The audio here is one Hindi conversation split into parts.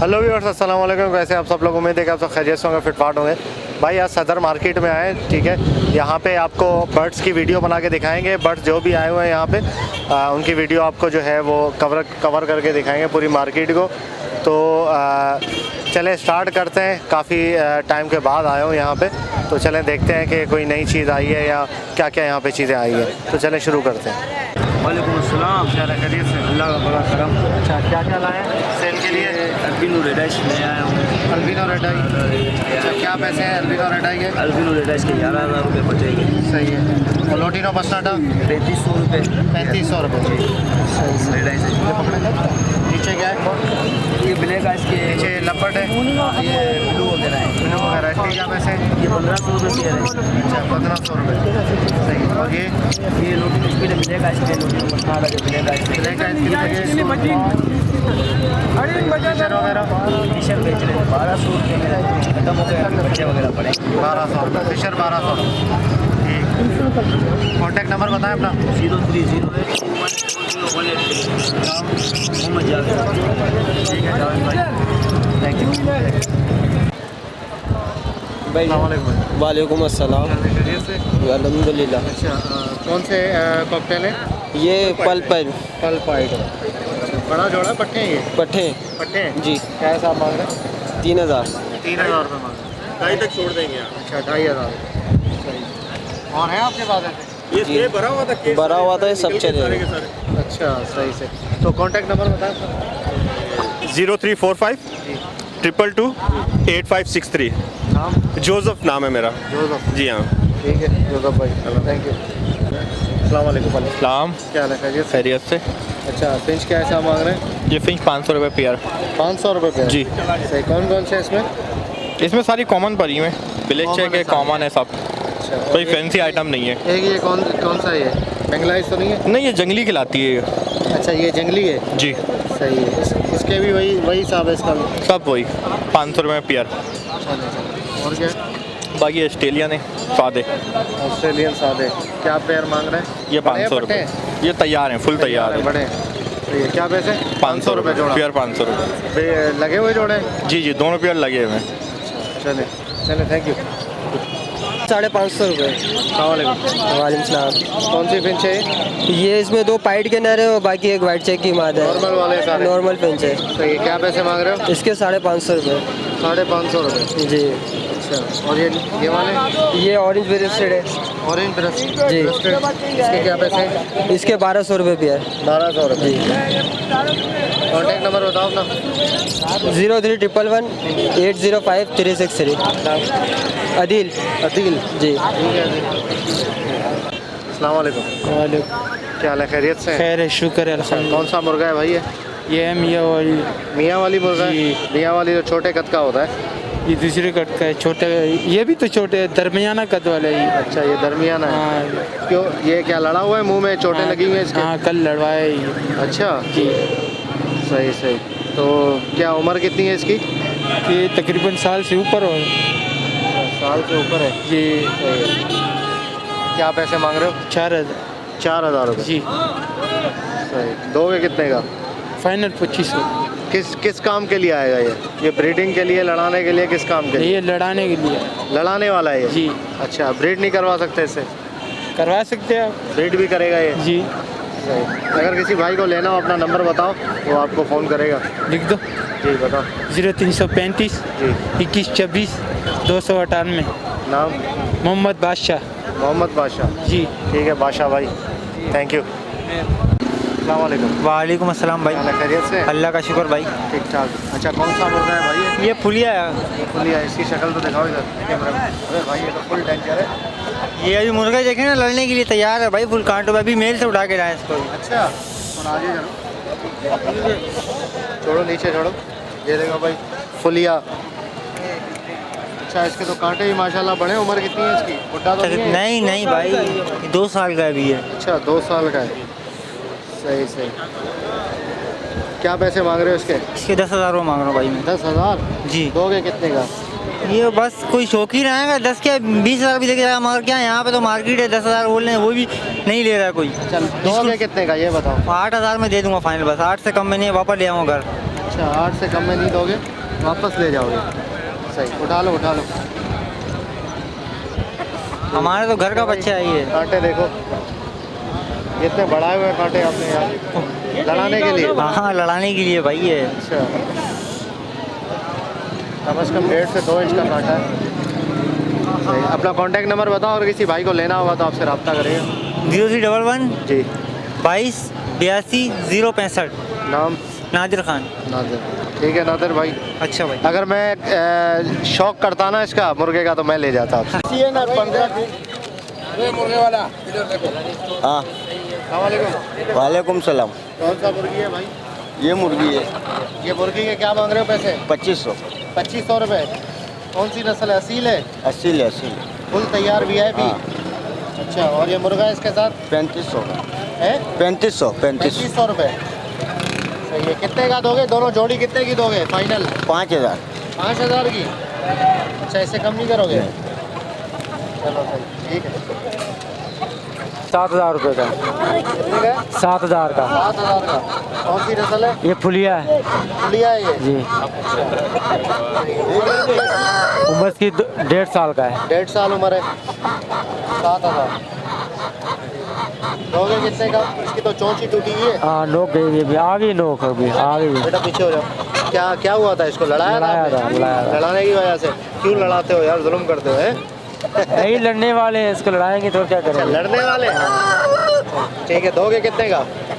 हेलो व्यूअर्स, अस्सलाम वालेकुम। कैसे आप सब लोग? उम्मीद है कि आप सब खैरियत से होंगे, फिटफाट होंगे। भाई आज सदर मार्केट में आए, ठीक है। यहाँ पे आपको बर्ड्स की वीडियो बना के दिखाएंगे। बर्ड्स जो भी आए हुए हैं यहाँ पे उनकी वीडियो आपको जो है वो कवर करके दिखाएंगे पूरी मार्केट को। तो चलें स्टार्ट करते हैं। काफ़ी टाइम के बाद आया हूँ यहाँ पे, तो चलें देखते हैं कि कोई नई चीज़ आई है या क्या क्या यहाँ पे चीज़ें आई है। तो चलें शुरू करते हैं। वालेकुम अस्सलाम। क्या खैरियत से? अल्लाह का बड़ा करम। अच्छा, क्या क्या लाए सेल के लिए? अल्बिनो रेड आइस ले आया हूँ। अल्बिनो रेड आई। अच्छा, क्या पैसे हैं अल्बिनो रेड आई के? अल्बिनो रेड आइस के 11,000 रुपये पड़ेंगे। सही है। और लोटिनो बसनाटा 3500 रुपये। 3500 रुपये। सही सही। रेड आइस नीचे क्या है? ये ब्लैक आइस के नीचे लपट है, ये ब्लू वगैरह है। ब्लू वगैरह। इसके क्या पैसे? ये 1500 रुपये है। अच्छा, 1500 रुपये। सही। और ये लोटिनो के ब्लैक आइस के लोटिनो मसाला के ब्लैक आइस के ब्लैक आइस के फिशर वगैरह फिशर बेच रहे हैं 1200 रुपये में। खत्म हो गया, बच्चे वगैरह पड़े 1200 रुपये। फिशर 1200। ठीक। कॉन्टैक्ट नंबर बताएं अपना। 0308 मोहम्मद जावेद। ठीक है जावेद भाई, थैंक यू। वालेकुम अस्सलाम। अल्हम्दुलिल्लाह। अच्छा, कौन से कॉकटेल है? ये पल्प पाइड। बड़ा जोड़ा पट्टे हैं ये? पट्टे पट्टे हैं जी। क्या है साहब मांग रहे हैं? 3000। 3000 रुपये मांग रहे हैं। 2,500 तक छोड़ देंगे आप? अच्छा, 2,500। सही। और है आपके पास ऐसे? ये भरा हुआ था, ये सब चलेगा। अच्छा, सही से। तो कॉन्टैक्ट नंबर बताएं। 0345 222 8563। नाम? जोसेफ नाम है मेरा। जोसेफ। जी हाँ। ठीक है जोसेफ भाई, थैंक यू। अस्सलाम वालेकुम। सलाम। क्या हाल है? खैरियत से? खैरियत से। अच्छा, फिंच क्या ऐसा मांग रहे हैं? ये फिंच 500 रुपये पेयर। 500 रुपये पे? जी। सही। कौन कौन से इसमें? इसमें सारी कॉमन परी में ब्लैक Common चेक है है, सारी। कॉमन है सब। अच्छा, और कोई ये- फैंसी आइटम नहीं है। एक ये कौन सा है? बेंगलाइज तो नहीं है? नहीं, ये जंगली खिलाती है ये। अच्छा, ये जंगली है। जी। सही है। इसके भी वही हिसाब है इसका भी? सब वही 500 रुपये पेयर। चले। और क्या? बाकी ऑस्ट्रेलियन है सादे। ऑस्ट्रेलियन सादे क्या पेयर मांग रहे हैं? ये बड़े 500 पट्टे रुपये। ये तैयार हैं, फुल तैयार है। बड़े। तो ये क्या पैसे? 500 रुपये जोड़ा। पेयर 500 रुपये। लगे हुए जोड़े? जी जी, दोनों पेयर लगे हुए हैं। चले चले, थैंक यू। 550 रुपये। वालेकुम सलाम। कौन सी फिंच है? ये इसमें 2 पाइड के नर है और बाकी एक वाइट चेक की माद है। नॉर्मल वाले सारे? नॉर्मल फिंच है। सही। क्या पैसे मांग रहे हो? इसके 550 रुपये। 550 रुपये। जी। अच्छा, और ये वाले? ये ऑरेंज ब्रेस्टेड है। Orange brush? जी। इसके क्या पैसे? इसके 1200 रुपये पेयर। 1200 रुपये। जी। कॉन्टैक्ट नंबर बताओ अपना। 0311 805 363। अदील। अदील। जी। ठीक है। अस्सलाम वालेकुम। वालेकुम। क्या हाल है? खैरियत से? खैर है, शुक्र है अच्छा, कौन सा मुर्गा है भाई ये है मियाँ वाली। मियाँ वाली मुर्गा है? जी। मियाँ वाली जो छोटे कद का होता है? ये दूसरे कट का है, छोटे। ये भी तो छोटे दरमियाना कद वाला ही। अच्छा, ये दरमियाना है। हाँ। क्यों, ये क्या लड़ा हुआ है? मुंह में चोटें लगी हुई हैं इसके? हाँ, कल लड़वाया ये। अच्छा, जी। सही सही। तो क्या उम्र कितनी है इसकी? ये तकरीबन साल से ऊपर हो। साल से ऊपर है। जी। सही है। क्या पैसे मांग रहे हो? 4000। 4,000 रुपये। जी। सही। दोगे कितने का? फाइनल 2500। किस काम के लिए आएगा ये ब्रीडिंग के लिए, लड़ाने के लिए, किस काम के लिए? ये लड़ाने के लिए। लड़ाने वाला है ये? जी। अच्छा, ब्रीड नहीं करवा सकते इससे? करवा सकते हैं आप। ब्रीड भी करेगा ये? जी। सही। अगर किसी भाई को लेना हो, अपना नंबर बताओ, वो आपको फ़ोन करेगा। लिख दो। जी बताओ। 0335 जी। 2126 298। नाम? मोहम्मद बादशाह। मोहम्मद बादशाह। जी। ठीक है बादशाह भाई, थैंक यू। अस्सलाम वालेकुम। वालेकुम अस्सलाम भाई। क्या हाल है? खैरियत से? अल्लाह का शुक्र भाई। ठीक ठाक। अच्छा, कौन सा मुर्गा है भाई ये फुलिया है। ये? फुलिया। इसकी शक्ल तो दिखाओ इधर कैमरा में। अरे भाई, ये तो फुल डेंजर है। ये अभी मुर्गा देखे ना, लड़ने के लिए तैयार है भाई, फुल कांटो। अभी मेल से उठा के लाए इसको। अच्छा, और आगे चलो, छोड़ो नीचे छोड़ो। ये देखो भाई, फुलिया। अच्छा, इसके तो कांटे ही माशाल्लाह बड़े। उम्र कितनी है इसकी? बुढ़ा तो नहीं है? नहीं नहीं भाई, 2 साल का अभी है। अच्छा, 2 साल का है। सही सही। क्या पैसे मांग रहे हो इसके? इसके 10,000 रुपये मांग रहा हूँ भाई मैं। 10,000? जी। दोगे कितने का? ये बस कोई शौकीन आएगा 10 के 20,000 भी देके जाएगा, मगर क्या यहाँ पे तो मार्केट है 10,000 बोल रहे हैं, वो भी नहीं ले रहा है कोई। चल, दोगे कितने का ये बताओ? 8,000 में दे दूंगा फाइनल, बस 8 से कम में नहीं है, वापस ले आऊँगा घर। अच्छा 8 से कम में नहीं दोगे, वापस ले जाओगे। सही, उठा लो उठा लो। हमारे तो घर का बच्चा है ये। कांटे देखो कितने बढ़ाए हुए कांटे आपने यार, लड़ाने के लिए। हाँ लड़ाने के लिए भाई ये। अच्छा, कम से कम 1.5 से 2 इंच का कांटा है। सही, अपना कांटेक्ट नंबर बताओ, और किसी भाई को लेना होगा तो आपसे रब्ता करेगा। 0311 जी। 22 82 065। नाम? नादिर खान। नादिर। ठीक है नादिर भाई। अच्छा भाई। अगर मैं शौक करता ना इसका मुर्गे का तो मैं ले जाता आपसे। हाँ अस्सलामुअलैकुम। वालेकुम सलाम। कौन सा मुर्गी है भाई? ये मुर्गी है ये मुर्गी के क्या मांग रहे हो पैसे? 2500। 2500 रुपये। कौन सी नस्ल है? असील है? अस्सी ले अस्सी फुल तैयार भी है भी? हाँ। अच्छा, और ये मुर्गा इसके साथ 3500 है? 3500 3500 रुपये। सही है, कितने का दोगे? दोनों जोड़ी कितने की दोगे फाइनल? 5000। 5000 की? अच्छा, इससे कम नहीं करोगे? चलो सही, ठीक है। 7,000 रुपये का। कितने का? 7,000 का। 7000 का। कौन सी नस्ल है? ये फुलिया है लिया है ये? जी। उम्र इसकी 1.5 साल का है। 1.5 साल उम्र है। 7000 दोगे कितने का? इसकी तो चोंच ही टूटी हुई है। हाँ नोक गई, ये भी आ गई, नोक अभी आ गई। बेटा पीछे हो जाओ। क्या क्या हुआ था इसको? लड़ाया लड़ाया था, आपने? लड़ाया था। लड़ाने की वजह से? क्यों लड़ाते हो यार, जुल्म करते हो हैं? यही लड़ने वाले हैं, इसको लड़ाएंगे तो क्या अच्छा, करेंगे। लड़ने वाले हैं। ठीक है, दोगे कितने का?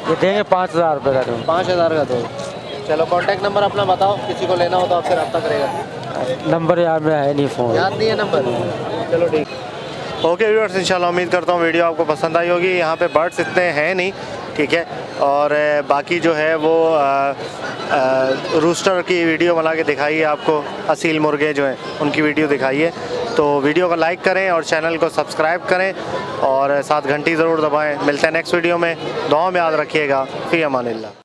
ये देंगे 5,000 रुपये का। तुम 5000 का दोगे। चलो कॉन्टैक्ट नंबर अपना बताओ, किसी को लेना हो तो आपसे रब्ता करेगा। नंबर यार मेरा है नहीं फ़ोन। याद नहीं है नंबर? चलो ठीक। ओके व्यूअर्स, इंशाल्लाह उम्मीद करता हूँ वीडियो आपको पसंद आई होगी। यहाँ पे बर्ड्स इतने हैं नहीं, ठीक है, और बाकी जो है वो रूस्टर की वीडियो बना के दिखाई है आपको। असील मुर्गे जो हैं उनकी वीडियो दिखाई है। तो वीडियो को लाइक करें और चैनल को सब्सक्राइब करें और साथ घंटी ज़रूर दबाएं। मिलते हैं नेक्स्ट वीडियो में। दुआ में याद रखिएगा। फ़ी अमानिल्लाह।